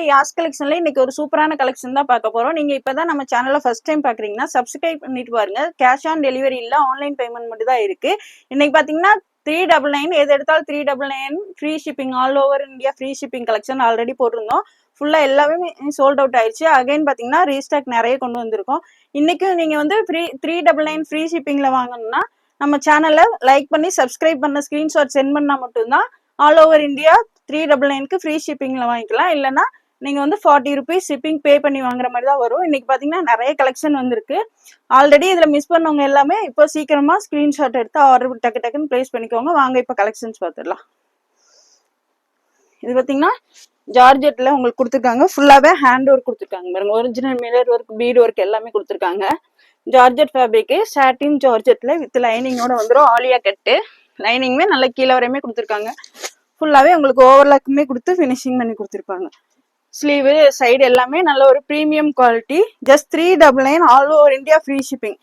யாஸ் கலெக்ஷன்ல இன்னைக்கு ஒரு சூப்பரான கலெக்ஷன் தான் பார்க்க போறோம். நீங்க இப்பதான் நம்ம சேனலை ஃபர்ஸ்ட் டைம் பாக்குறீங்கன்னா சப்ஸ்கிரைப் பண்ணிட்டு பாருங்க. கேஷ் ஆன் டெலிவரி இல்ல, ஆன்லைன் பேமெண்ட் மட்டும் தான் இருக்கு. இன்னைக்கு பாத்தீங்கன்னா 399 எது எடுத்தாலும் 399 free shipping, all over India free shipping collection already போட்டிருந்தோம். ஃபுல்லா எல்லாமே சோல்ட் அவுட் ஆயிடுச்சு. அகைன் பாத்தீங்கன்னா ரீஸ்டாக் நிறைய கொண்டு வந்திருக்கோம். இன்னைக்கு நீங்க வந்து 399 ஃப்ரீ ஷிப்பிங்ல வாங்கணும்னா நம்ம சேனலை லைக் பண்ணி சப்ஸ்கிரைப் பண்ண ஸ்கிரீன்ஷாட் சென்ட் பண்ணா மட்டும்தான் ஆல் ஓவர் இந்தியா 399க்கு ஃப்ரீ ஷிப்பிங்ல வாங்கிக்கலாம். இல்லைன்னா நீங்க வந்து 40 rupees ஷிப்பிங் பே பண்ணி வாங்குற மாதிரி தான் வரும். இன்னைக்கு பாத்தீங்கன்னா நிறைய கலெக்ஷன் வந்திருக்கு. ஆல்ரெடி இதுல மிஸ் பண்ணவங்க எல்லாமே இப்போ சீக்கிரமா ஸ்கிரீன்ஷாட் எடுத்து ஆர்டர் டக்கு டக்குன்னு பிளேஸ் பண்ணிக்கோங்க. வாங்க இப்போ கலெக்ஷன்ஸ் பார்த்துடலாம். இது பாத்தீங்கன்னா ஜார்ஜெட்ல உங்களுக்கு கொடுத்துருக்காங்க. ஃபுல்லாவே ஹேண்ட் ஒர்க் கொடுத்துருக்காங்க பாருங்க. Original mirror work, beat work எல்லாமே கொடுத்துருக்காங்க. ஜார்ஜெட் ஃபேப்ரிக், சாட்டின் ஜார்ஜெட்ல வித் லைனிங்கோட வந்துடும். ஆலியா கட்டு லைனிங்குமே நல்ல கீழே வரையுமே கொடுத்துருக்காங்க. ஃபுல்லாவே உங்களுக்கு ஓவர்லாக்குமே கொடுத்து ஃபினிஷிங் பண்ணி கொடுத்துருப்பாங்க. ஸ்லீவு சைடு எல்லாமே நல்ல ஒரு premium quality. Just 399 all over India free shipping.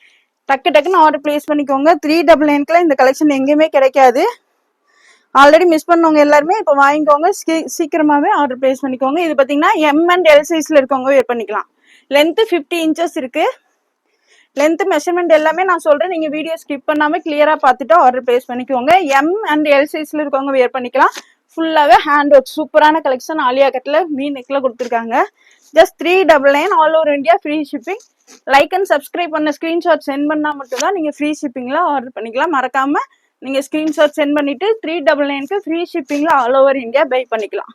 டக்கு டக்குன்னு ஆர்டர் பிளேஸ் பண்ணிக்கோங்க. 399க்குலாம் இந்த கலெக்ஷன் எங்கேயுமே கிடைக்காது. ஆல்ரெடி மிஸ் பண்ணவங்க எல்லாருமே இப்போ வாங்கிக்கோங்க. சீக்கிரமாவே ஆர்டர் பிளேஸ் பண்ணிக்கோங்க. இது பார்த்தீங்கன்னா எம் அண்ட் எல் சைஸ்ல இருக்கவங்க வேர் பண்ணிக்கலாம். லென்த் 50 inches இருக்கு. லென்த் மெஷர்மெண்ட் எல்லாமே நான் சொல்றேன், நீங்க வீடியோ ஸ்கிப் பண்ணாம கிளியரா பார்த்துட்டு ஆர்டர் பிளேஸ் பண்ணிக்கோங்க. எம் அண்ட் எல் சைஸ்ல இருக்கவங்க வேர் பண்ணிக்கலாம். ஃபுல்லாவே ஹேண்ட் ஒர்க் சூப்பரான கலெக்ஷன். ஆலியா கட்ல மீ நெக்ல கொடுத்துருக்காங்க. Just 399 all over India free shipping. Like and subscribe பண்ண ஸ்கிரீன்ஷாட் சென்ட் பண்ணா மட்டும் தான் நீங்க ஃப்ரீ ஷிப்பிங்ல ஆர்டர் பண்ணிக்கலாம். மறக்காம நீங்க ஸ்கிரீன்ஷாட் சென்ட் பண்ணிட்டு 399க்கு ஃப்ரீ ஷிப்பிங்ல ஆல் ஓவர் இந்தியா பை பண்ணிக்கலாம்.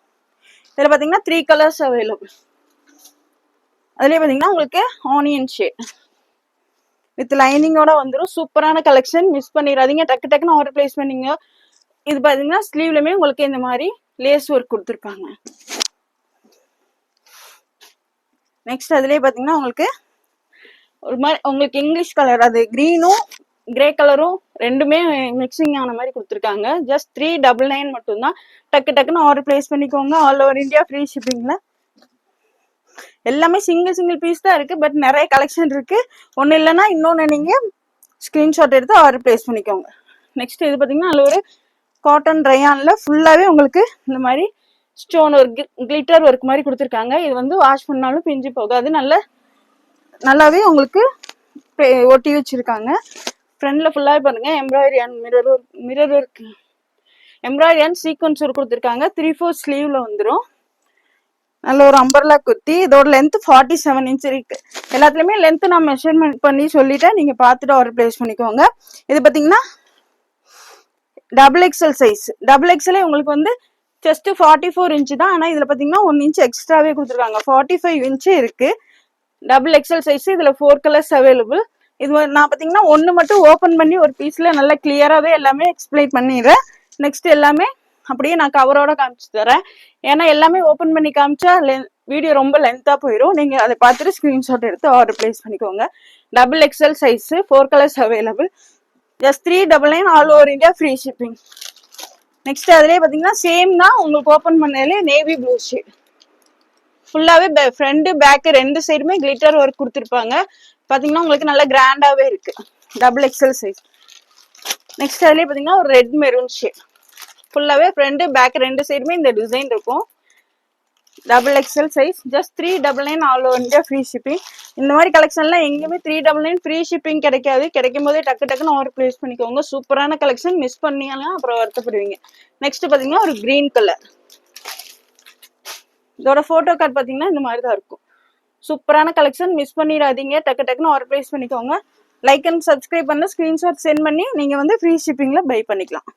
இதுல பாத்தீங்கன்னா 3 கலர்ஸ் அவைலபிள். அதுலயே பாத்தீங்கன்னா உங்களுக்கு ஆனியன் ஷேட் வித் லைனிங்கோட வந்துடும். சூப்பரான கலெக்ஷன், மிஸ் பண்ணிடாதீங்க. டக்கு டக்குன்னு ஆர்டர் பிளேஸ் பண்ணீங்க. இது பாத்தீங்கன்னா ஸ்லீவ்லயுமே உங்களுக்கு இந்த மாதிரி லேஸ் ஒர்க் கொடுத்துருப்பாங்க. நெக்ஸ்ட் அதுலயே பாத்தீங்கன்னா உங்களுக்கு ஒரு மாதிரி உங்களுக்கு இங்கிலீஷ் கலர், அது கிரீனும் கிரே கலரும் ரெண்டுமே மிக்சிங் ஆன மாதிரி கொடுத்துருக்காங்க. ஜஸ்ட் 399 மட்டும்தான். டக்கு டக்குன்னு ஆர்டர் பிளேஸ் பண்ணிக்கோங்க. ஆல் ஓவர் இந்தியா ஃப்ரீ ஷிப்பிங்ல. எல்லாமே சிங்கிள் பீஸ் தான் இருக்கு. பட் நிறைய கலெக்ஷன் இருக்கு. ஒன்னு இல்லைன்னா இன்னொன்னு நீங்க ஸ்கிரீன்ஷாட் எடுத்து ஆர்டர் பிளேஸ் பண்ணிக்கோங்க. நெக்ஸ்ட் இது பாத்தீங்கன்னா அதுல ஒரு காட்டன் ரயான்ல ஃபுல்லாவே உங்களுக்கு இந்த மாதிரி ஸ்டோன் ஒர்க், கிளிட்டர் ஒர்க் மாதிரி கொடுத்துருக்காங்க. இது வந்து வாஷ் பண்ணாலும் பிஞ்சு போகாது. நல்லாவே உங்களுக்கு ஒட்டி வச்சிருக்காங்க. ஃப்ரண்ட்ல ஃபுல்லாவே பாருங்க embroidery and mirror work, embroidery and sequence work கொடுத்துருக்காங்க. 3/4 ஸ்லீவ்ல வந்துடும். நல்ல ஒரு அம்பர்லா குர்த்தி. இதோட லென்த் 47 inch இருக்கு. எல்லாத்துலயுமே லென்த் நான் மெஷர்மெண்ட் பண்ணி சொல்லிட்டேன். நீங்க பார்த்துட்டு ஆர்டர் பிளேஸ் பண்ணிக்கோங்க. இது பாத்தீங்கன்னா double XL size. Double XL உங்களுக்கு வந்து ஜஸ்ட் 44 inch தான். ஆனா இதுல பாத்தீங்கன்னா 1 inch எக்ஸ்ட்ராவே கொடுத்துருக்காங்க. 45 inch இருக்கு. Double XL size. இதுல 4 கலர்ஸ் அவைலபிள். இது நான் பாத்தீங்கன்னா ஒன்னு மட்டும் ஓபன் பண்ணி ஒரு பீஸ்ல நல்லா கிளியராவே எல்லாமே எக்ஸ்பிளைன் பண்ணிடுறேன். நெக்ஸ்ட் எல்லாமே அப்படியே நான் கவரோட காமிச்சு தரேன். ஏன்னா எல்லாமே ஓபன் பண்ணி காமிச்சா வீடியோ ரொம்ப லென்த்தா போயிடும். நீங்க அதை பார்த்துட்டு ஸ்கிரீன்ஷாட் எடுத்து ஆர்டர் பிளேஸ் பண்ணிக்கோங்க. Double XL size, 4 colours available. Just 399 all over India free shipping. Next அதுலயே பாத்தீங்கன்னா சேம் தான். உங்களுக்கு ஓபன் பண்ணாலே நேவி ப்ளூ ஷேட். ஃபுல்லாவே ஃப்ரண்ட் பேக் ரெண்டு சைடுமே கிளிட்டர் ஒர்க் கொடுத்துருப்பாங்க. பாத்தீங்கன்னா உங்களுக்கு நல்ல கிராண்டாவே இருக்கு. Double XL size. நெக்ஸ்ட் அதுலயே பாத்தீங்கன்னா ஒரு ரெட் மெரூன் ஷேட். ஃபுல்லாவே ஃப்ரண்ட் பேக் ரெண்டு சைடுமே இந்த டிசைன் இருக்கும். Double XL size. Just 399 all over India free shipping. இந்த மாதிரி கலெக்ஷன்லாம் எங்கேயுமே 399 ஃப்ரீ ஷிப்பிங் கிடைக்காது. கிடைக்கும் போதே டக்கு டக்குன்னு ஆர்டர் பிளேஸ் பண்ணிக்கோங்க. சூப்பரான கலெக்ஷன், மிஸ் பண்ணியாலும் அப்புறம் வருத்தப்படுவீங்க. நெக்ஸ்ட் பாத்தீங்கன்னா ஒரு கிரீன் கலர். இதோட போட்டோ கார்டு பாத்தீங்கன்னா இந்த மாதிரி தான் இருக்கும். சூப்பரான கலெக்ஷன், மிஸ் பண்ணிடாதீங்க. டக்கு டக்குன்னு ஆர்டர் பிளேஸ் பண்ணிக்கோங்க. லைக் அண்ட் சப்ஸ்கிரைப் பண்ண ஸ்கிரீன்ஷாட் சென்ட் பண்ணி நீங்க வந்து ஃப்ரீ ஷிப்பிங்ல பை பண்ணிக்கலாம்.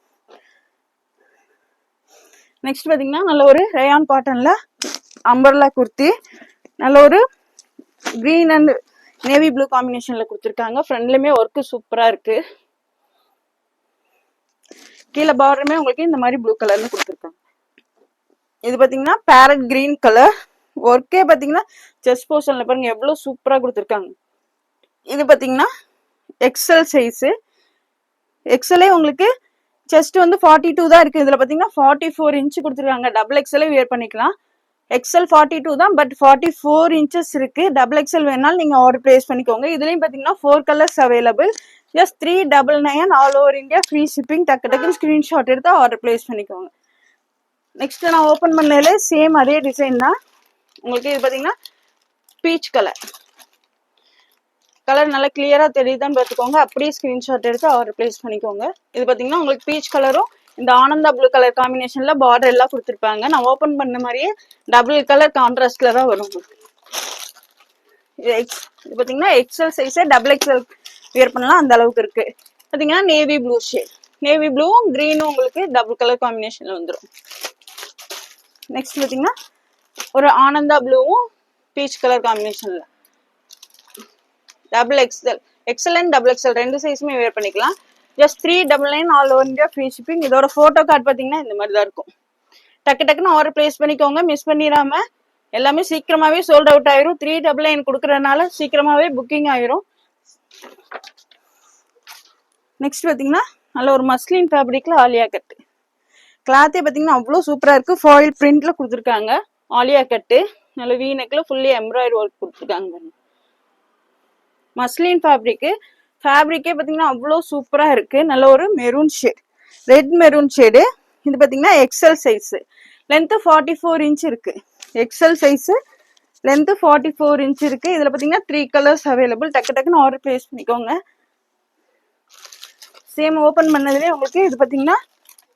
நெக்ஸ்ட் பாத்தீங்கன்னா நல்ல ஒரு ரயான் காட்டன்ல அம்பர்லா குர்த்தி. நல்ல ஒரு கிரீன் அண்ட் நேவி ப்ளூ காம்பினேஷன்ல கொடுத்துருக்காங்க. ஃப்ரண்ட்லயுமே ஒர்க்கு சூப்பரா இருக்கு. கீழே பார்டருமே உங்களுக்கு இந்த மாதிரி ப்ளூ கலர்ல கொடுத்துருக்காங்க. இது பாத்தீங்கன்னா பேரட் கிரீன் கலர். ஒர்க்கே பாத்தீங்கன்னா செஸ்ட் போர்ஷன்ல பாருங்க எவ்வளவு சூப்பரா கொடுத்துருக்காங்க. இது பாத்தீங்கன்னா எக்ஸ்எல் சைஸ். எக்ஸ்எல்லே உங்களுக்கு செஸ்ட் வந்து 42 தான் இருக்கு. இதுல பாத்தீங்கன்னா 44 inch கொடுத்துருக்காங்க. டபுள் எக்ஸ்எல்லே வியர் பண்ணிக்கலாம். எக்ஸ்எல் 42 தான், பட் 44 inches இருக்கு. டபுள் எக்ஸ்எல் வேணாலும் நீங்க ஆர்டர் பிளேஸ் பண்ணிக்கோங்க. இதுலயும் பாத்தீங்கன்னா 4 colours available. Just 399 all over India free shipping. டக்கு டக்குன்னு ஸ்கிரீன்ஷாட் எடுத்து ஆர்டர் பிளேஸ் பண்ணிக்கோங்க. நெக்ஸ்ட் நான் ஓபன் பண்ணல சேம் அதே டிசைன் தான். உங்களுக்கு இது பாத்தீங்கன்னா பீச் கலர் நல்லா கிளியரா தெரியுதான்னு பார்த்துக்கோங்க. அப்படியே ஸ்கிரீன்ஷாட் எடுத்து ஆர்டர் பிளேஸ் பண்ணிக்கோங்க. இது பாத்தீங்கன்னா உங்களுக்கு பீச் கலரும் இந்த ஆனந்தா ப்ளூ கலர் காம்பினேஷன்ல பார்டர் எல்லாம் கொடுத்துருப்பாங்க. நான் ஓபன் பண்ண மாதிரியே டபுள் கலர் கான்ட்ராஸ்ட்ல தான் வரும் உங்களுக்கு. இது பாத்தீங்கன்னா XL size double XL wear பண்ணலாம் அந்த அளவுக்கு இருக்கு. பாத்தீங்கன்னா நேவி ப்ளூ ஷேட், நேவி ப்ளூவும் கிரீனும் உங்களுக்கு டபுள் கலர் காம்பினேஷன்ல வந்துடும். நெக்ஸ்ட் பாத்தீங்கன்னா ஒரு ஆனந்தா ப்ளூவும் பீச் கலர் காம்பினேஷன்ல double XL, XL and double XL ரெண்டு சைஸுமே வேர் பண்ணிக்கலாம். Just 399 all over India free shipping. இதோட போட்டோ கார்டு பாத்தீங்கன்னா இந்த மாதிரி தான் இருக்கும். டக்கு டக்குன்னு ஆர்டர் பிளேஸ் பண்ணிக்கோங்க, மிஸ் பண்ணிடாம. எல்லாமே சீக்கிரமாவே சோல்ட் அவுட் ஆயிரும். 399 கொடுக்கறதுனால சீக்கிரமாவே புக்கிங் ஆயிரும். நெக்ஸ்ட் பாத்தீங்கன்னா நல்ல ஒரு மஸ்லின் ஃபேப்ரிக்ல ஆலியா கட்டு. கிளாத்தே பாத்தீங்கன்னா அவ்வளவு சூப்பரா இருக்கு. ஃபாயில் பிரிண்ட்ல கொடுத்துருக்காங்க. ஆலியா கட்டு நல்ல வீ நெக்ல ஃபுல்லி எம்ப்ராய்டரி ஒர்க் கொடுத்துருக்காங்க. மஸ்லின் ஃபேப்ரிக்கே பாத்தீங்கன்னா அவ்வளோ சூப்பரா இருக்கு. நல்ல ஒரு maroon shade, red maroon shade. இது பாத்தீங்கன்னா எக்ஸல் சைஸ், லென்த் 44 இன்ச் இருக்கு. எக்ஸல் சைஸ், லென்த் 44 இன்ச் இருக்கு. இதுல பாத்தீங்கன்னா 3 கலர்ஸ் அவைலபிள். டக்கு டக்குன்னு ஆர்டர் பிளேஸ் பண்ணிக்கோங்க. சேம் ஓபன் பண்ணதுலேயே உங்களுக்கு இது பாத்தீங்கன்னா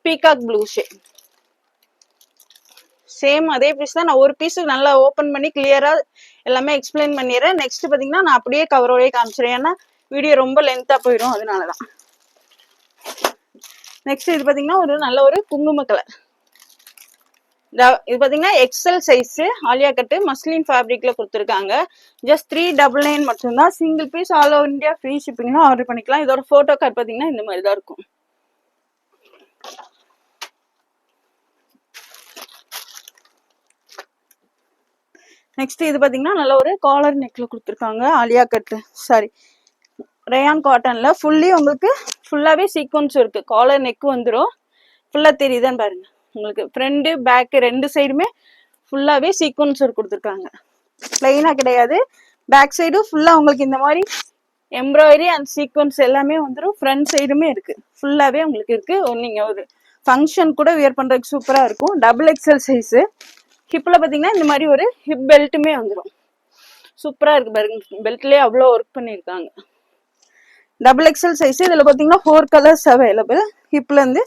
பீகாக் ப்ளூ ஷேட். சேம் அதே பீஸ் தான். நான் ஒரு பீஸ் நல்லா ஓபன் பண்ணி கிளியரா எல்லாமே எக்ஸ்பிளைன் பண்ணிடுறேன். நெக்ஸ்ட் பாத்தீங்கன்னா நான் அப்படியே கவரோடய காமிச்சிடுறேன், ஏன்னா வீடியோ ரொம்ப லென்த்தா போயிடும், அதனாலதான். நெக்ஸ்ட் இது பாத்தீங்கன்னா ஒரு நல்ல ஒரு குங்கும கலர். இது பாத்தீங்கன்னா XL size Alia cut muslin ஃபேப்ரிக்ல கொடுத்துருக்காங்க. ஜஸ்ட் 399 மட்டும்தான். Single piece all over India free ஷிப்பிங்ல ஆர்டர் பண்ணிக்கலாம். இதோட போட்டோ கார்டு பாத்தீங்கன்னா இந்த மாதிரி தான் இருக்கும். நெக்ஸ்ட் இது பாத்தீங்கன்னா நல்ல ஒரு காலர் நெக்ல கொடுத்துருக்காங்க. ஆலியா கட்டு சாரி ரயான் காட்டன்ல ஃபுல்லி உங்களுக்கு ஃபுல்லாவே சீக்வன்ஸ் இருக்கு. காலர் நெக் வந்துடும். ஃபுல்லா தெரியுதான்னு பாருங்க. உங்களுக்கு ஃப்ரண்ட் பேக் ரெண்டு சைடுமே ஃபுல்லாவே சீக்வன்ஸ் ஒர்க் கொடுத்துருக்காங்க. பிளைனா கிடையாது. பேக் சைடும் ஃபுல்லா உங்களுக்கு இந்த மாதிரி எம்ப்ராய்டரி அண்ட் சீக்வன்ஸ் எல்லாமே வந்துடும். ஃப்ரண்ட் சைடுமே இருக்கு, ஃபுல்லாவே உங்களுக்கு இருக்கு. நீங்க ஒரு ஃபங்க்ஷன் கூட வியர் பண்றதுக்கு சூப்பரா இருக்கும். Double XL size. ஹிப்ல பாத்தீங்கன்னா இந்த மாதிரி ஒரு ஹிப் பெல்ட்டுமே வந்துடும். சூப்பரா இருக்கு பாருங்க. பெல்ட்லயே அவ்வளோ ஒர்க் பண்ணிருக்காங்க. Double XL size. இதுல பாத்தீங்கன்னா 4 கலர்ஸ் அவைலபிள். ஹிப்ல இருந்து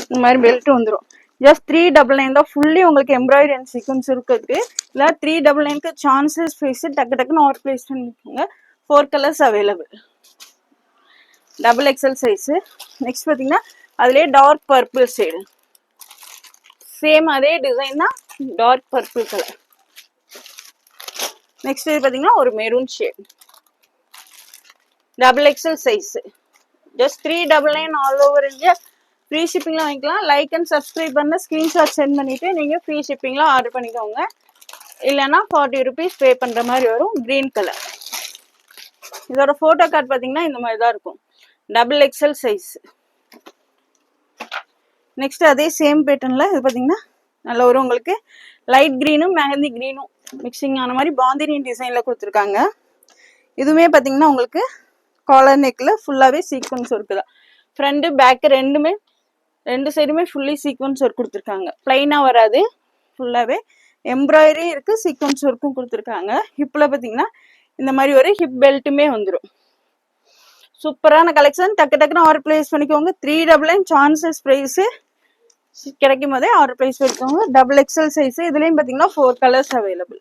இந்த மாதிரி பெல்ட் வந்துடும். ஜஸ்ட் 399 தான். ஃபுல்லி உங்களுக்கு எம்ப்ராய்டரி அண்ட் சீக்வன்ஸ் இருக்கு. இல்ல 399க்கு சான்சஸ் ஃபேஸ். டக்கு டக்குன்னு ஆர்டர் பிளேஸ் பண்ணிக்கோங்க. 4 colours available. Double XL size. Next பாத்தீங்கன்னா அதுலயே டார்க் பர்பிள் ஷேடு. சேம் அதே டிசைன் தான், டார்க் பர்பிள் கலர். நெக்ஸ்ட் இது பாத்தீங்கன்னா ஒரு maroon shade. Double XL size. Just 399 all over India free ஷிப்பிங்ல வாங்கிக்கலாம். லைக் அண்ட் சப்ஸ்கிரைப் பண்ண ஸ்கிரீன்ஷாட் சென்ட் பண்ணிட்டு நீங்க ஃப்ரீ ஷிப்பிங்ல ஆர்டர் பண்ணிக்கோங்க. இல்லைன்னா 40 ருபீஸ் பே பண்ற மாதிரி வரும். Green colour. இதோட போட்டோ கார்டு பாத்தீங்கன்னா இந்த மாதிரி தான் இருக்கும். Double XL size. நெக்ஸ்ட் அதே சேம் பேட்டர்ன்ல இது பாத்தீங்கன்னா நல்ல ஒரு உங்களுக்கு லைட் கிரீனும் மெஹந்தி கிரீனும் மிக்சிங் ஆன மாதிரி பாந்தினி டிசைன்ல கொடுத்துருக்காங்க. இதுவுமே பாத்தீங்கன்னா உங்களுக்கு காலர் நெக்ல ஃபுல்லாவே சீக்வன்ஸ் ஒர்க் தான். ஃப்ரண்ட் பேக் ரெண்டு சைடுமே ஃபுல்லி சீக்வன்ஸ் ஒர்க் கொடுத்துருக்காங்க. பிளைனா வராது. ஃபுல்லாவே எம்ப்ராய்டரி இருக்கு, சீக்வன்ஸ் ஒர்க்கும் கொடுத்துருக்காங்க. ஹிப்ல பாத்தீங்கன்னா இந்த மாதிரி ஒரு ஹிப் பெல்ட்டுமே வந்துடும். சூப்பரான கலெக்ஷன். டக்கு டக்குன்னு ஆர்டர் பிளேஸ் பண்ணிக்கோங்க. 399 சான்சஸ் பிரைஸ் கிடைக்கும் போதே ஆர்டர் பிளேஸ் பண்ணிக்கோங்க. Double XL size. இதுலயும் பாத்தீங்கன்னா 4 கலர்ஸ் அவைலபிள்.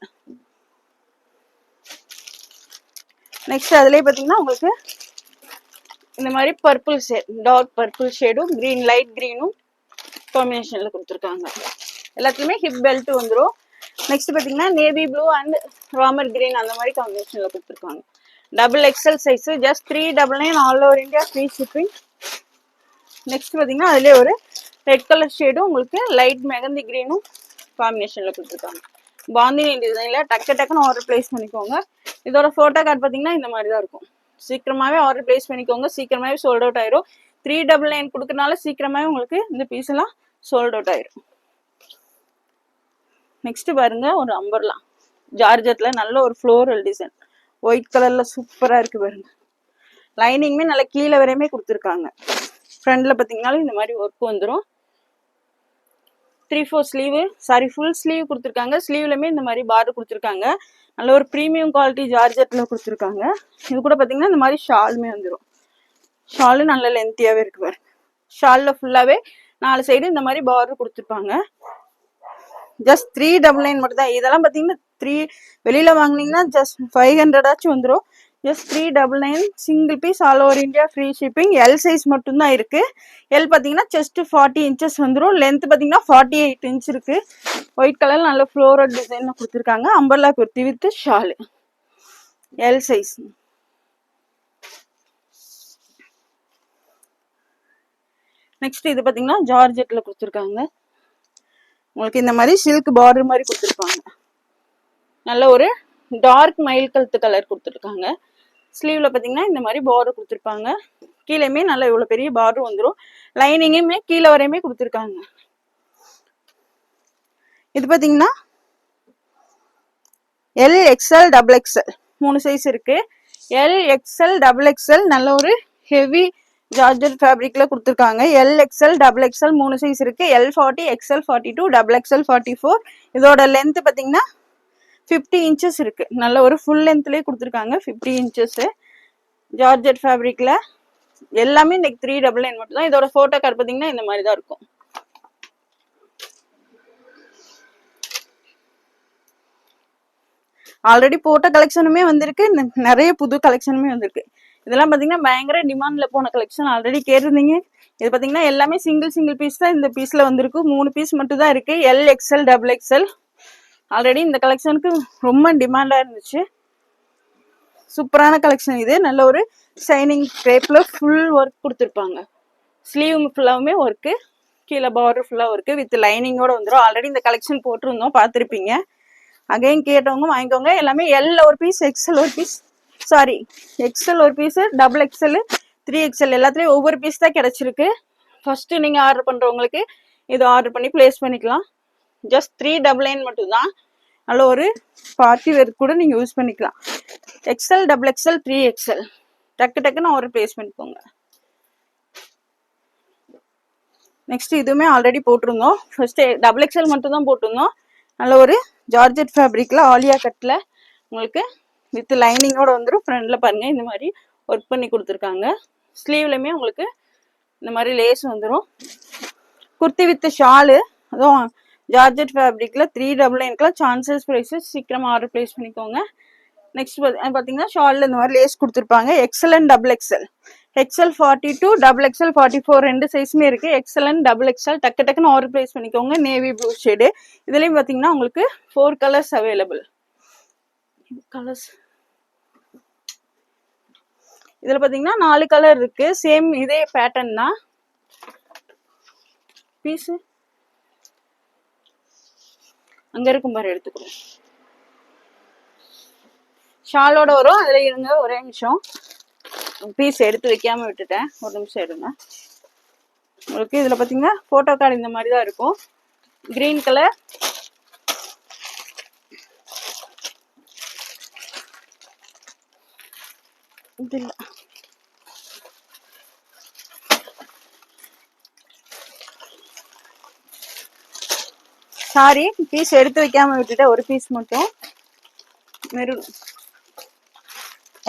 நெக்ஸ்ட் அதுலயே பாத்தீங்கன்னா உங்களுக்கு இந்த மாதிரி பர்பிள் ஷேட், டார்க் பர்பிள் ஷேடும் கிரீன் லைட் கிரீனும் காம்பினேஷன்ல கொடுத்துருக்காங்க. எல்லாத்துலயுமே ஹிப் பெல்ட் வந்துடும். நெக்ஸ்ட் பாத்தீங்கன்னா navy blue and Ramar green அந்த மாதிரி காம்பினேஷன்ல கொடுத்துருக்காங்க. Double XL size. Just 399 all over India free shipping. Next பாத்தீங்கன்னா அதுலயே ஒரு ரெட் கலர் ஷேடும் உங்களுக்கு லைட் மெகந்தி கிரீனும் காம்பினேஷன்ல கொடுத்துருக்காங்க. பாந்தினி டிசைன்ல டக்கு டக்குன்னு ஆர்டர் பிளேஸ் பண்ணிக்கோங்க. இதோட போட்டோ கார்டு பாத்தீங்கன்னா இந்த மாதிரி தான் இருக்கும். சீக்கிரமாவே ஆர்டர் பிளேஸ் பண்ணிக்கோங்க. சீக்கிரமாவே சோல்ட் அவுட் ஆயிரும். 399 கொடுக்கறனால சீக்கிரமாவே உங்களுக்கு இந்த பீஸ் எல்லாம் சோல்ட் அவுட் ஆயிரும். நெக்ஸ்ட் பாருங்க ஒரு அம்பர்லா ஜார்ஜெட்ல நல்ல ஒரு ஃப்ளோரல் டிசைன். ஒயிட் கலர்ல சூப்பரா இருக்கு பாருங்க. லைனிங்குமே நல்லா கீழே வரையுமே கொடுத்துருக்காங்க. ஃப்ரண்ட்ல பாத்தீங்கன்னா இந்த மாதிரி ஒர்க் வந்துடும். 3/4 ஸ்லீவ், சாரி ஃபுல் ஸ்லீவ் கொடுத்துருக்காங்க. ஸ்லீவ்லயுமே இந்த மாதிரி பார்டர் கொடுத்துருக்காங்க. நல்ல ஒரு ப்ரீமியம் குவாலிட்டி ஜார்ஜெட்ல கொடுத்துருக்காங்க. இது கூட பார்த்தீங்கன்னா இந்த மாதிரி ஷாலுமே வந்துடும். ஷாலு நல்ல லென்த்தியாகவே இருக்கு பாருங்க. ஷாலில் ஃபுல்லாகவே 4 சைடு இந்த மாதிரி பார்டர் கொடுத்துருப்பாங்க. ஜஸ்ட் 399 மட்டும் தான். இதெல்லாம் பார்த்தீங்கன்னா வெளியில வாங்கினீங்கன்னா ஜஸ்ட் 500 ஆச்சும் வந்துடும். Just 399 single piece, all over India free shipping. L size மட்டும்தான் இருக்கு. எல் பார்த்தீங்கன்னா செஸ்ட் 40 இன்ச்சஸ் வந்துடும். லென்த் பார்த்தீங்கன்னா 48 இன்ச் இருக்கு. ஒயிட் கலர் நல்ல ஃப்ளோரல் டிசைன்ல கொடுத்துருக்காங்க. Umbrella kurti with shawl, L size. Next இது பார்த்தீங்கன்னா ஜார்ஜெட்ல கொடுத்துருக்காங்க. உங்களுக்கு இந்த மாதிரி சில்க் பார்டர் மாதிரி கொடுத்துருப்பாங்க. நல்ல ஒரு டார்க் மயில் கழுத்து கலர் கொடுத்துருக்காங்க. ஸ்லீவ்ல பார்த்தீங்கன்னா இந்த மாதிரி பார்டர் கொடுத்துருப்பாங்க. கீழேயுமே நல்லா இவ்வளோ பெரிய பார்டர் வந்துடும். லைனிங்குமே கீழே வரையுமே கொடுத்துருக்காங்க. இது பார்த்தீங்கன்னா L XL double XL 3 size இருக்கு. எல் எக்ஸ்எல் டபுள் எக்ஸ்எல் நல்ல ஒரு ஹெவி ஜார்ஜெட் ஃபேப்ரிக்ல கொடுத்துருக்காங்க. L XL double XL 3 size இருக்கு. L40, XL 42, double XL 44. இதோட லென்த் பார்த்தீங்கன்னா 50 இன்ச்சஸ் இருக்கு. நல்ல ஒரு ஃபுல் லென்த்லேயே கொடுத்துருக்காங்க 50 இன்ச்சஸ். ஜார்ஜெட் ஃபேப்ரிக்ல எல்லாமே இன்னைக்கு 399 மட்டும் தான். இதோட போட்டோ கார்டு பார்த்தீங்கன்னா இந்த மாதிரி தான் இருக்கும். ஆல்ரெடி போட்ட கலெக்ஷனுமே வந்திருக்கு, நிறைய புது கலெக்ஷனுமே வந்திருக்கு. இதெல்லாம் பார்த்தீங்கன்னா பயங்கர டிமாண்ட்ல போன கலெக்ஷன். ஆல்ரெடி கேட்டிருந்தீங்க. இது பார்த்தீங்கன்னா எல்லாமே சிங்கிள் பீஸ் தான் இந்த பீஸ்ல வந்திருக்கு. 3 பீஸ் மட்டும் தான் இருக்கு. L XL double XL. Already இந்த கலெக்ஷனுக்கு ரொம்ப டிமாண்டா இருந்துச்சு. சூப்பரான கலெக்ஷன் இது. நல்ல ஒரு ஷைனிங் டைப்ல ஃபுல் ஒர்க் கொடுத்துருப்பாங்க. ஸ்லீவ் ஃபுல்லாவுமே ஒர்க்கு, கீழே பார்டர் ஃபுல்லா ஒர்க்கு வித் லைனிங்கோட வந்துடும். ஆல்ரெடி இந்த கலெக்ஷன் போட்டிருந்தோம், பார்த்துருப்பீங்க. அகைன் கேட்டவங்க வாங்கிக்கோங்க. எல்லாமே எல் ஒரு பீஸ், எக்ஸ்எல் ஒரு பீஸ், சாரி எக்ஸ்எல் ஒரு பீஸ், டபுள் எக்ஸ்எல், 3XL எல்லாத்துலேயும் ஒவ்வொரு பீஸ் தான் கிடைச்சிருக்கு. ஃபர்ஸ்ட் நீங்க ஆர்டர் பண்றவங்களுக்கு இது ஆர்டர் பண்ணி பிளேஸ் பண்ணிக்கலாம். ஜஸ்ட் 399 மட்டும் தான். நல்ல ஒரு பார்ட்டி வேர் கூட நீங்க யூஸ் பண்ணிக்கலாம். எக்ஸ்எல், டபுள் எக்ஸ்எல், 3XL டக்குன்னு ஆர்டர் பிளேஸ் பண்ணிக்கோங்க. நெக்ஸ்ட் இதுவுமே ஆல்ரெடி போட்டிருந்தோம். ஃபர்ஸ்ட் டபுள் எக்ஸ்எல் மட்டும் தான் போட்டிருந்தோம். நல்ல ஒரு ஜார்ஜெட் ஃபேப்ரிக்ல ஆலியா கட்ல உங்களுக்கு வித் லைனிங்கோட வந்துடும். ஃப்ரண்ட்ல பாருங்க இந்த மாதிரி ஒர்க் பண்ணி கொடுத்துருக்காங்க. ஸ்லீவ்லயுமே உங்களுக்கு இந்த மாதிரி லேஸ் வந்துடும். குர்த்தி வித் ஷாலு, அதுவும் ஜார்ஜெட் ஃபேப்ரிக்ல 399 சான்சஸ் ப்ரைஸஸ். சீக்கிரமா ஆர்டர் பிளேஸ் பண்ணிக்கோங்க. நெக்ஸ்ட் பார்த்தீங்கன்னா ஷாலில் இந்த மாதிரி லேஸ் கொடுத்துருப்பாங்க. XL and double XL, XL 42, double XL 44 ரெண்டு சைஸுமே இருக்கு. எக்ஸ்எல் அண்ட் டபுள் எக்ஸ்எல் டக்குன்னு ஆர்டர் பிளேஸ் பண்ணிக்கோங்க. Navy blue shade. இதுலயும் பார்த்தீங்கன்னா உங்களுக்கு 4 கலர்ஸ் அவைலபிள். கலர்ஸ் இதுல பாத்தீங்கன்னா 4 கலர் இருக்கு. சேம் இதே பேட்டர்ன் தான். பீஸ் அங்க இருக்கும் பாரு, எடுத்துக்கிறோம். ஷாலோட வரும். அதுல இருங்க ஒரே நிமிஷம், பீஸ் எடுத்து வைக்காம விட்டுட்டேன். ஒரு நிமிஷம் எடுங்க. உங்களுக்கு இதுல பாத்தீங்கன்னா போட்டோ கார்டு இந்த மாதிரி தான் இருக்கும். கிரீன் கலர், இது இல்ல, சாரி பீஸ் எடுத்து வைக்காம விட்டுட்டேன். ஒரு பீஸ் மட்டும் maroon.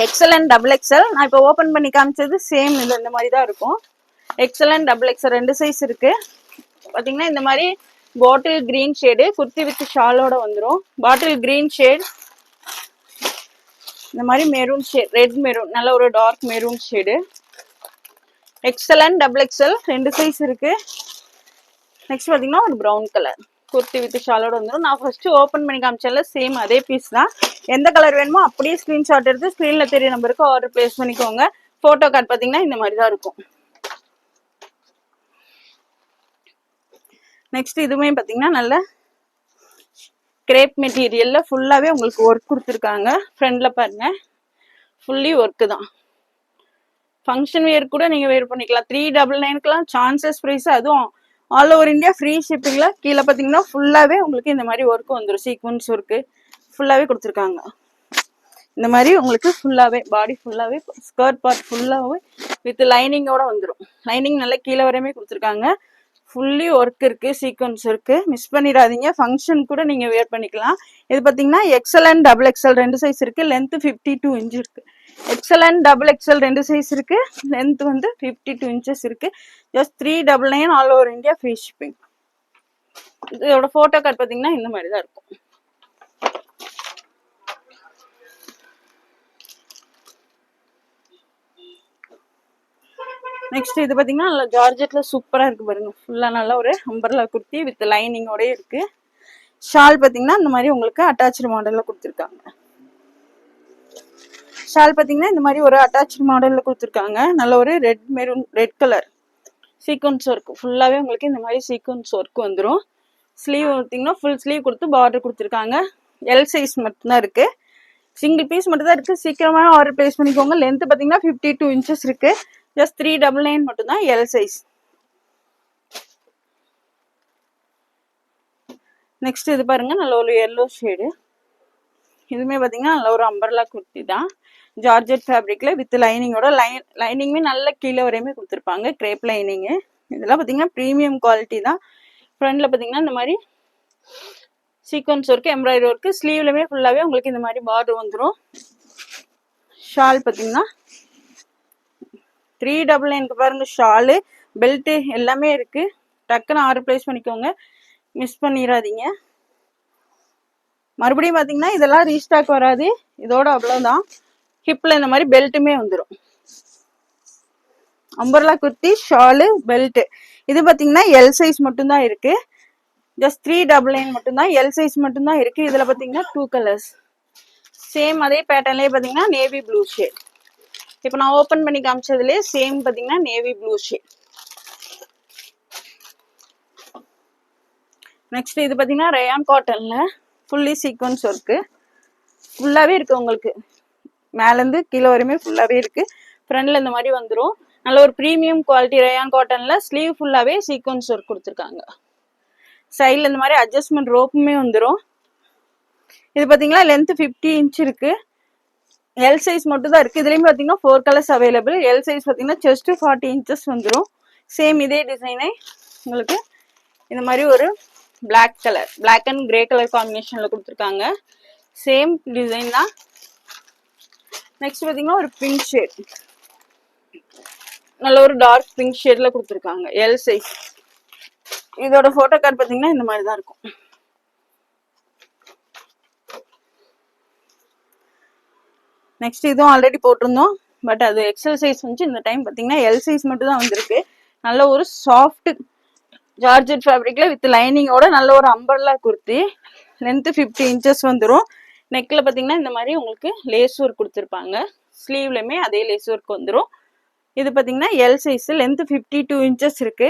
XL and double XL நான் இப்போ ஓபன் பண்ணி காமிச்சது சேம். இது இந்த மாதிரி தான் இருக்கும். எக்ஸ்எல் அண்ட் டபுள் எக்ஸ்எல் ரெண்டு சைஸ் இருக்கு. பாத்தீங்கன்னா இந்த மாதிரி bottle green shade kurti with ஷாலோட வந்துடும். பாட்டில் கிரீன் ஷேட், இந்த மாதிரி மெரூன் ஷேட், ரெட் மெரூன், நல்ல ஒரு dark maroon shade. XL and double XL ரெண்டு சைஸ் இருக்கு. நெக்ஸ்ட் பாத்தீங்கன்னா ஒரு ப்ரௌன் கலர் குர்த்தி வித் ஷாலோட வந்துடும். நான் ஃபர்ஸ்ட் ஓப்பன் பண்ணி காமிச்சல சேம் அதே பீஸ் தான். எந்த கலர் வேணுமோ அப்படியே ஸ்கிரீன்ஷாட் எடுத்து ஸ்கிரீன்ல தெரிய நம்பருக்கு ஆர்டர் பிளேஸ் பண்ணிக்கோங்க. போட்டோ கார்டு பாத்தீங்கன்னா இந்த மாதிரி தான் இருக்கும். நெக்ஸ்ட் இதுவுமே பாத்தீங்கன்னா நல்ல கிரேப் மெட்டீரியல்ல ஃபுல்லாவே உங்களுக்கு ஒர்க் கொடுத்துருக்காங்க. ஃப்ரண்ட்ல பாருங்க ஃபுல்லி ஒர்க்கு தான். ஃபங்க்ஷன் வேர் கூட நீங்க வேர் பண்ணிக்கலாம். 399 சான்சஸ் பிரைஸ். அதுவும் ஆல் ஓவர் இந்தியா ஃப்ரீ ஷிப்பிங்ல. கீழே பாத்தீங்கன்னா ஃபுல்லாவே உங்களுக்கு இந்த மாதிரி ஒர்க் வந்துடும். சீக்வன்ஸ் ஒர்க்கு ஃபுல்லாவே கொடுத்துருக்காங்க. இந்த மாதிரி உங்களுக்கு ஃபுல்லாவே பாடி ஃபுல்லாவே ஸ்கர்ட் பார்ட் ஃபுல்லாவே வித் லைனிங்கோட வந்துடும். லைனிங் நல்லா கீழே வரையுமே கொடுத்துருக்காங்க. ஃபுல்லி ஒர்க் இருக்கு, சீக்வன்ஸ் இருக்கு, மிஸ் பண்ணிடாதீங்க. ஃபங்க்ஷன் கூட நீங்க வேர் பண்ணிக்கலாம். இது பாத்தீங்கன்னா எக்ஸல் அண்ட் டபுள் எக்ஸல் ரெண்டு சைஸ் இருக்கு. லென்த் 52 இன்ச் இருக்கு. எக்ஸல் அண்ட் டபுள் எக்ஸல் ரெண்டு சைஸ் இருக்கு. லென்த் வந்து 52 இன்ச்சஸ் இருக்கு. Just 399 all over India free shipping. இதோட போட்டோ கார்டு பாத்தீங்கன்னா இந்த மாதிரி தான் இருக்கும். நெக்ஸ்ட் இது பாத்தீங்கன்னா நல்லா ஜார்ஜெட்ல சூப்பரா இருக்கு பாருங்க. ஃபுல்லா நல்லா ஒரு அம்பர்லா குர்த்தி வித் லைனிங்கோட இருக்கு. ஷால் பாத்தீங்கன்னா இந்த மாதிரி உங்களுக்கு அட்டாச்சு மாடல்ல கொடுத்துருக்காங்க. ஷால் பாத்தீங்கன்னா இந்த மாதிரி ஒரு அட்டாச்சு மாடல்ல கொடுத்துருக்காங்க. நல்ல ஒரு red maroon red colour sequence work ஃபுல்லாவே உங்களுக்கு இந்த மாதிரி சீக்வன்ஸ் ஒர்க் வந்துடும். ஸ்லீவ் பார்த்தீங்கன்னா ஃபுல் ஸ்லீவ் கொடுத்து பார்டர் கொடுத்துருக்காங்க. எல் சைஸ் மட்டும்தான் இருக்கு. சிங்கிள் பீஸ் மட்டும் தான் இருக்கு. சீக்கிரமா ஆர்டர் பிளேஸ் பண்ணிக்கோங்க. லென்த் பாத்தீங்கன்னா 52 இன்ச்சஸ் இருக்கு. ஜஸ்ட் 399 மட்டும் தான் எல் சைஸ். நெக்ஸ்ட் இது பாருங்க நல்ல ஒரு எல்லோ ஷேடு. இதுவுமே பாத்தீங்கன்னா நல்ல ஒரு அம்பர்லா குர்த்தி தான். ஜார்ஜெட் ஃபேப்ரிக்ல வித் லைனிங்கோட லைனிங்குமே நல்ல கீழே வரையுமே கொடுத்துருப்பாங்க. Grape lining. இதெல்லாம் பாத்தீங்கன்னா ப்ரீமியம் குவாலிட்டி தான். ஃப்ரண்ட்ல பாத்தீங்கன்னா இந்த மாதிரி சீக்வன்ஸ் ஒர்க் எம்ப்ராய்டரி ஒர்க். ஸ்லீவ்லயுமே ஃபுல்லாவே உங்களுக்கு இந்த மாதிரி பார்டர் வந்துடும். ஷால் பாத்தீங்கன்னா 399 பாருங்க. ஷாலு பெல்ட் எல்லாமே இருக்கு. டக்குன்னு ஆர்டர் பிளேஸ் பண்ணிக்கோங்க. மிஸ் பண்ணிடாதீங்க. மறுபடியும் பாத்தீங்கன்னா இதெல்லாம் ரீஸ்டாக் வராது. இதோட அவ்வளவுதான். ஹிப்ல இந்த மாதிரி பெல்ட்டுமே வந்துடும். Umbrella kurti shawl belt. இது பாத்தீங்கன்னா எல் சைஸ் மட்டும்தான் இருக்கு. ஜஸ்ட் 399 மட்டும்தான் எல் சைஸ் மட்டும்தான் இருக்கு. இதுல பாத்தீங்கன்னா 2 கலர்ஸ் சேம் அதே பேட்டர்ன்லயே பாத்தீங்கன்னா நேவி ப்ளூ ஷேட். இப்போ நான் ஓபன் பண்ணி காமிச்சதுலயே சேம் பாத்தீங்கன்னா நேவி ப்ளூ ஷேட். நெக்ஸ்ட் இது பாத்தீங்கன்னா ரயான் காட்டன்ல ஃபுல்லி சீக்வன்ஸ் ஒர்க் ஃபுல்லாவே இருக்கு. உங்களுக்கு மேல இருந்து கீழே வரையுமே ஃபுல்லாவே இருக்கு. ஃப்ரண்ட்ல இந்த மாதிரி வந்துடும். நல்ல ஒரு ப்ரீமியம் குவாலிட்டி ரயான் காட்டன்ல ஸ்லீவ் ஃபுல்லாவே சீக்வன்ஸ் ஒர்க் கொடுத்துருக்காங்க. சைட்ல இந்த மாதிரி அட்ஜஸ்ட்மெண்ட் ரோப்புமே வந்துடும். இது பாத்தீங்கன்னா லென்த் 50 இன்ச் இருக்கு. எல் சைஸ் மட்டும் தான் இருக்கு. இதுலயும் பாத்தீங்கன்னா 4 கலர்ஸ் அவைலபிள். எல் சைஸ் பாத்தீங்கன்னா செஸ்ட் 40 இன்ச்சஸ் வந்துடும். சேம் இதே டிசைனே உங்களுக்கு இந்த மாதிரி ஒரு black colour black and grey colour காம்பினேஷன்ல கொடுத்துருக்காங்க. சேம் டிசைன் தான். நெக்ஸ்ட் பாத்தீங்கன்னா ஒரு பிங்க் ஷேட். நல்ல ஒரு டார்க் பிங்க் ஷேட்ல கொடுத்துருக்காங்க. L size. இதோட போட்டோ கார்டு பாத்தீங்கன்னா இந்த மாதிரி தான் இருக்கும். நெக்ஸ்ட் இதுவும் ஆல்ரெடி போட்டிருந்தோம். பட் அது எக்ஸல் சைஸ் வந்து இந்த டைம் பாத்தீங்கன்னா எல் சைஸ் மட்டும் தான் வந்திருக்கு. நல்ல ஒரு சாஃப்ட் ஜார்ஜெட் ஃபேப்ரிக்ல வித் லைனிங்கோட நல்ல ஒரு அம்பர்லா குர்த்தி. லென்த் 50 இன்ச்சஸ் வந்துடும். நெக்ல பாத்தீங்கன்னா இந்த மாதிரி உங்களுக்கு லேஸ் ஒர்க் கொடுத்துருப்பாங்க. ஸ்லீவ்லயுமே அதே லேஸ் ஒர்க் வந்துடும். இது பாத்தீங்கன்னா எல் சைஸ். லென்த் 52 இன்ச்சஸ் இருக்கு.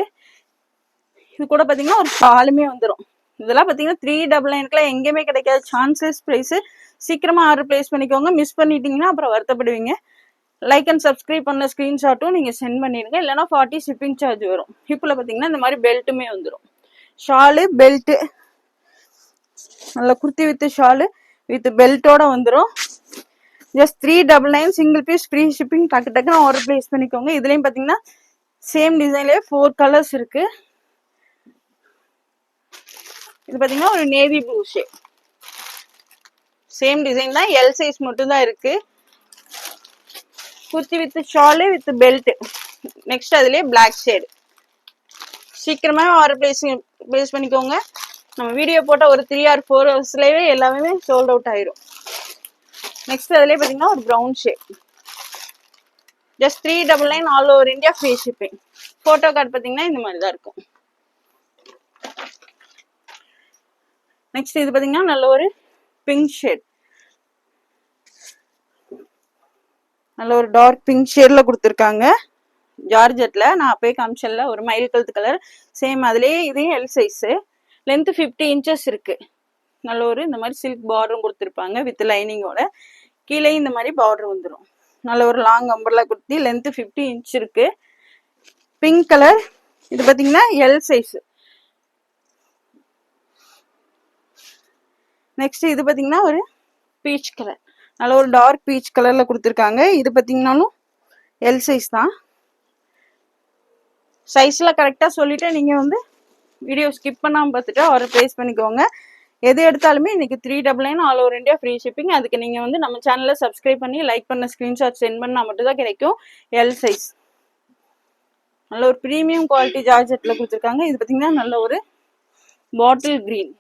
இது கூட பாத்தீங்கன்னா ஒரு ஷாலுமே வந்துடும். இதெல்லாம் பாத்தீங்கன்னா 399 எங்கேயுமே கிடைக்காது. Chances price. சீக்கிரமா ஆர்டர் பிளேஸ் பண்ணிக்கோங்க. மிஸ் பண்ணிட்டீங்கன்னா அப்புறம் வருத்தப்படுவீங்க. லைக் அண்ட் சப்ஸ்கிரைப் பண்ண ஸ்கிரீன்ஷாட்டும் நீங்க சென்ட் பண்ணிருங்க. இல்லைன்னா 40 ஷிப்பிங் சார்ஜ் வரும். ஹிப்ல பாத்தீங்கன்னா இந்த மாதிரி பெல்ட்டுமே வந்துடும். ஷாலு பெல்ட் நல்ல குர்த்தி வித் ஷாலு வித் பெல்ட்டோட வந்துடும். Just 399 single piece free shipping. டக்கு டக்குன்னு ஆர்டர் பிளேஸ் பண்ணிக்கோங்க. இதுலயும் பாத்தீங்கன்னா சேம் டிசைன்லயே 4 கலர்ஸ் இருக்கு. இது பாத்தீங்கன்னா ஒரு navy blue shade. Same design தான். எல் சைஸ் மட்டும் தான் இருக்கு. Kurti with shawl with belt. Next அதுலயே பிளாக் ஷேட். சீக்கிரமா ஆர்டர் பிளேஸ் பண்ணிக்கோங்க. நம்ம வீடியோ போட்ட ஒரு 3 or 4 ஹவர்ஸ்லயே எல்லாமே சோல்ட் அவுட் ஆயிரும். நெக்ஸ்ட் அதுலயே பாத்தீங்கன்னா ஒரு brown shade. Just 399 all over India free shipping. Photo card பாத்தீங்கன்னா இந்த மாதிரி தான் இருக்கும். நெக்ஸ்ட் இது பாத்தீங்கன்னா நல்ல ஒரு பிங்க் ஷேட். நல்ல ஒரு டார்க் பிங்க் ஷேட்ல கொடுத்துருக்காங்க. ஜார்ஜெட்ல நான் அப்பயே காமிச்சல ஒரு மயில் கழுத்து கலர். சேம் அதுலயே இதையும் எல் சைஸ். லென்த் 50 இன்ச்சஸ் இருக்கு. நல்ல ஒரு இந்த மாதிரி சில்க் பார்டரும் கொடுத்துருப்பாங்க வித் லைனிங்கோட. கீழே இந்த மாதிரி பார்டர் வந்துடும். நல்ல ஒரு long umbrella kurti. Length 50 inch இருக்கு. Pink colour. இது பாத்தீங்கன்னா எல் சைஸ். நெக்ஸ்ட் இது பாத்தீங்கன்னா ஒரு பீச் கலர். நல்ல ஒரு டார்க் பீச் கலர்ல கொடுத்துருக்காங்க. இது பாத்தீங்கன்னாலும் எல் சைஸ் தான். சைஸ்ல கரெக்டா சொல்லிட்டு நீங்க வந்து வீடியோ ஸ்கிப் பண்ணாமல் பார்த்துட்டு ஆர்டர் ப்ளேஸ் பண்ணிக்கோங்க. எது எடுத்தாலுமே இன்னைக்கு 399 all over India free shipping. அதுக்கு நீங்கள் வந்து நம்ம சேனலை சப்ஸ்கிரைப் பண்ணி லைக் பண்ண ஸ்க்ரீன்ஷாட் சென்ட் பண்ணால் மட்டும்தான் கிடைக்கும். எல் சைஸ் நல்ல ஒரு ப்ரீமியம் குவாலிட்டி ஜார்ஜெட்டில் கொடுத்துருக்காங்க. இது பார்த்தீங்கன்னா நல்ல ஒரு பாட்டில் க்ரீன்.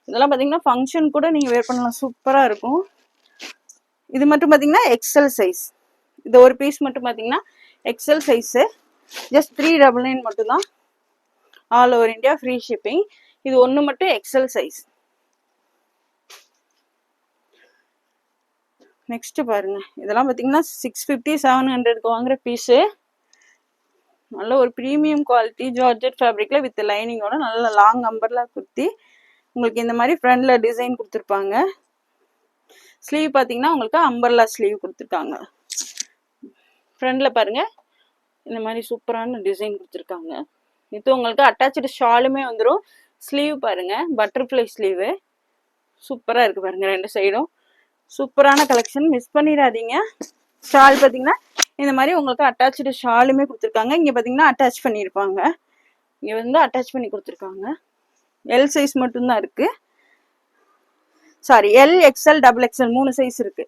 இதெல்லாம் பார்த்தீங்கன்னா ஃபங்க்ஷன் கூட நீங்கள் வேர் பண்ணலாம், சூப்பராக இருக்கும். இது மட்டும் பார்த்தீங்கன்னா எக்ஸல் சைஸ். இது ஒரு பீஸ் மட்டும் பார்த்தீங்கன்னா எக்ஸல் சைஸு, ஜஸ்ட் 399 மட்டும்தான். All over India free shipping. இது ஒன்று மட்டும் எக்ஸல் சைஸ். நெக்ஸ்ட் பாருங்க, இதெல்லாம் பார்த்தீங்கன்னா 650 700க்கு வாங்குற பீஸு. நல்ல ஒரு ப்ரீமியம் குவாலிட்டி ஜார்ஜெட் ஃபேப்ரிக்ல வித் லைனிங்கோட நல்ல லாங் அம்பர்லா குர்த்தி. உங்களுக்கு இந்த மாதிரி ஃப்ரண்ட்ல டிசைன் கொடுத்துருப்பாங்க. ஸ்லீவ் பார்த்தீங்கன்னா உங்களுக்கு அம்பர்லா ஸ்லீவ் கொடுத்துருக்காங்க. ஃப்ரண்ட்ல பாருங்க இந்த மாதிரி சூப்பரான டிசைன் கொடுத்துருக்காங்க. இது உங்களுக்கு அட்டாச்சு ஷாலுமே வந்துடும். ஸ்லீவ் பாருங்க பட்டர்ஃப்ளை ஸ்லீவு, சூப்பராக இருக்கு பாருங்க. ரெண்டு சைடும் சூப்பரான கலெக்ஷன், மிஸ் பண்ணிடாதீங்க. ஷால் பார்த்தீங்கன்னா இந்த மாதிரி உங்களுக்கு அட்டாச்சு ஷாலுமே கொடுத்துருக்காங்க. இங்கே பார்த்தீங்கன்னா அட்டாச் பண்ணியிருப்பாங்க, இங்கே வந்து அட்டாச் பண்ணி கொடுத்துருக்காங்க. எல் சைஸ் மட்டும்தான் இருக்கு. Sorry, L XL double XL 3 size இருக்கு.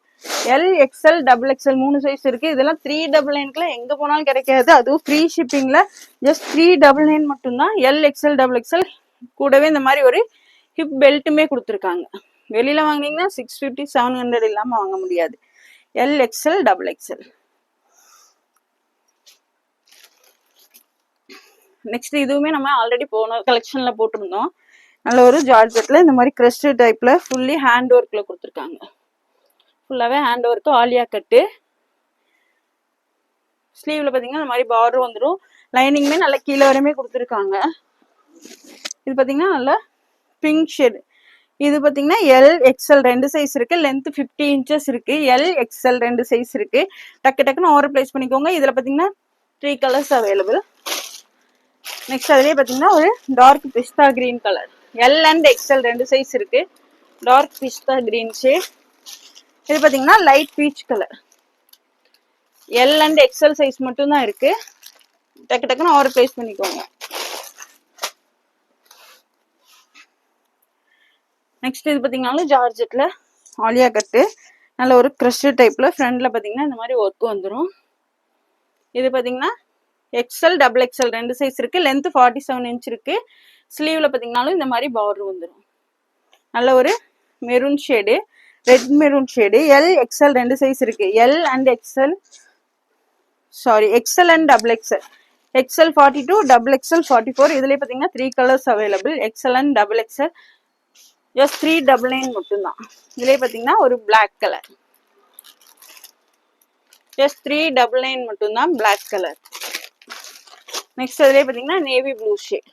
L XL double XL 3 size இருக்கு. இதெல்லாம் 399 எங்க போனாலும் கிடைக்காது. அதுவும் ஃப்ரீ ஷிப்பிங்ல ஜஸ்ட் 399 மட்டும்தான். எல் எக்ஸ்எல் டபுள் எக்ஸ்எல் கூடவே இந்த மாதிரி ஒரு ஹிப் பெல்ட்டுமே கொடுத்துருக்காங்க. வெளியில வாங்கினீங்கன்னா 650 700 இல்லாம வாங்க முடியாது. L XL double XL. Next இதுவுமே நம்ம ஆல்ரெடி போன கலெக்ஷன்ல போட்டிருந்தோம். நல்ல ஒரு ஜார்ஜெட்ல இந்த மாதிரி கிரஸ்ட் டைப்ல ஃபுல்லி ஹேண்ட் ஒர்க்ல கொடுத்துருக்காங்க. ஃபுல்லாவே ஹேண்ட் ஒர்க்கு, ஆலியா கட்டு. ஸ்லீவ்ல பாத்தீங்கன்னா இந்த மாதிரி பார்டர் வந்துடும். லைனிங்குமே நல்ல கீழே வரையுமே கொடுத்துருக்காங்க. இது பாத்தீங்கன்னா நல்ல பிங்க் ஷேட். இது பாத்தீங்கன்னா எல் எக்ஸ்எல் 2 சைஸ் இருக்கு. லென்த் 50 இன்ச்சஸ் இருக்கு. எல் எக்ஸ்எல் 2 சைஸ் இருக்கு. டக்குன்னு ஆர்டர் பிளேஸ் பண்ணிக்கோங்க. இதுல பாத்தீங்கன்னா 3 கலர்ஸ் அவைலபிள். நெக்ஸ்ட் அதுலேயே பார்த்தீங்கன்னா ஒரு dark pista green colour. L and XL 2 size இருக்கு. Dark pista green shade. இது பார்த்தீங்கன்னா light peach colour. L and XL size மட்டும்தான் இருக்கு. டக்குன்னு ஆர்டர் பிளேஸ் பண்ணிக்கோங்க. நெக்ஸ்ட் இது பார்த்தீங்கன்னா ஜார்ஜெட்ல ஆலியா கட்டு. நல்ல ஒரு கிரஸ்ட் டைப்ல ஃப்ரண்ட்ல பார்த்தீங்கன்னா இந்த மாதிரி ஒர்க் வந்துடும். இது பார்த்தீங்கன்னா எக்ஸ்எல் டபுள் எக்ஸ்எல் 2 சைஸ் இருக்கு. லென்த் 47 இன்ச் இருக்கு. ஸ்லீவ்ல பார்த்தீங்கன்னாலும் இந்த மாதிரி பார்டர் வந்துடும். நல்ல ஒரு maroon shade, red maroon shade. L XL 2 size இருக்கு. L and XL, sorry XL and double XL. XL 42, double XL 44. இதுலேயே பார்த்தீங்கன்னா 3 colours available. XL and double XL just 399 மட்டும்தான். இதுலேயே பார்த்தீங்கன்னா ஒரு பிளாக் கலர், ஜஸ்ட் 399 மட்டும்தான், பிளாக் கலர். நெக்ஸ்ட் அதுலேயே பார்த்தீங்கன்னா நேவி ப்ளூ ஷேட்.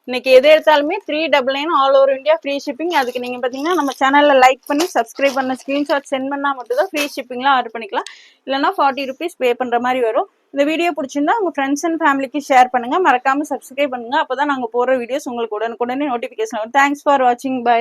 இன்னைக்கு எது எடுத்தாலுமே 399 all over India free shipping. அதுக்கு நீங்கள் பார்த்தீங்கன்னா நம்ம சேனலில் லைக் பண்ணி சப்ஸ்கிரைப் பண்ண ஸ்க்ரீன்ஷாட் சென்ட் பண்ணால் மட்டும்தான் ஃப்ரீ ஷிப்பிங்லாம் ஆர்டர் பண்ணிக்கலாம். இல்லைனா 40 rupees பே பண்ணுற மாதிரி வரும். இந்த வீடியோ பிடிச்சிருந்தா உங்கள் ஃப்ரெண்ட்ஸ் அண்ட் ஃபேமிலிக்கு ஷேர் பண்ணுங்கள். மறக்காமல் சப்ஸ்கிரைப் பண்ணுங்கள். அப்போ தான் நாங்கள் போடுற வீடியோஸ் உங்களுக்கு உடனுக்குடனே நோட்டிஃபிகேஷன் வரும். தேங்க்ஸ் ஃபார் வாட்சிங். பை.